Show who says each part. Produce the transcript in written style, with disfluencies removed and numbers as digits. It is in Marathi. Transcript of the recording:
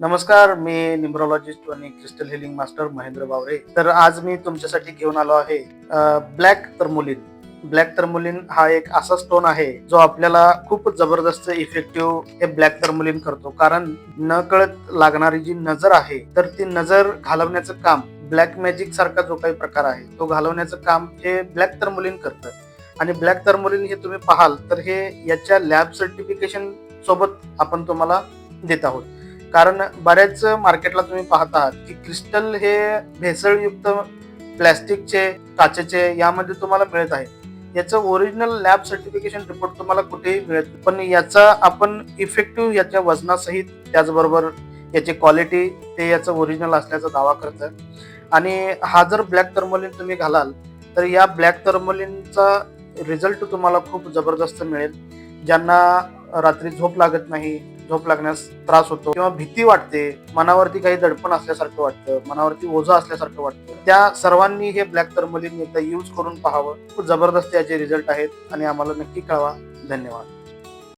Speaker 1: नमस्कार, मी न्यूमरोलॉजिस्ट आणि क्रिस्टल हिलिंग मास्टर महेंद्र बावरे. तर आज मी तुमच्यासाठी घेऊन आलो आहे ब्लॅक टर्मोलिन. ब्लॅक टर्मोलिन हा एक असा स्टोन आहे जो आपल्याला खूप जबरदस्त इफेक्टिव्ह हे ब्लॅक टर्मोलिन करतो. कारण न कळत लागणारी जी नजर आहे तर ती नजर घालवण्याचं काम, ब्लॅक मॅजिक सारखा जो काही प्रकार आहे तो घालवण्याचं काम हे ब्लॅक टर्मोलिन करतं. आणि ब्लॅक टर्मोलिन हे तुम्ही पाहाल तर हे याच्या लॅब सर्टिफिकेशन सोबत आपण तुम्हाला देत आहोत. कारण बऱ्याच मार्केटला तुम्ही पाहत आहात की क्रिस्टल हे भेसळयुक्त प्लॅस्टिकचे, काचेचे यामध्ये तुम्हाला मिळत आहे. याचं ओरिजिनल लॅब सर्टिफिकेशन रिपोर्ट तुम्हाला कुठेही मिळत नाही. पण याचा आपण इफेक्टिव्ह याच्या वजनासहित, त्याचबरोबर याची क्वालिटी ते याचं ओरिजिनल असल्याचा दावा करतं. आणि हा जर ब्लॅक टर्मोलिन तुम्ही घालाल तर या ब्लॅक टर्मोलिनचा रिझल्ट तुम्हाला खूप जबरदस्त मिळेल. ज्यांना रात्री झोप लागत नाही, झोप लागण्यास त्रास होतो किंवा भीती वाटते, मनावरती काही दडपण असल्यासारखं वाटतं, मनावरती ओझं असल्यासारखं वाटतं, त्या सर्वांनी हे ब्लॅक टर्मोलिन एकदा यूज करून पाहावं. खूप जबरदस्त याचे रिझल्ट आहेत आणि आम्हाला नक्की कळवा. धन्यवाद.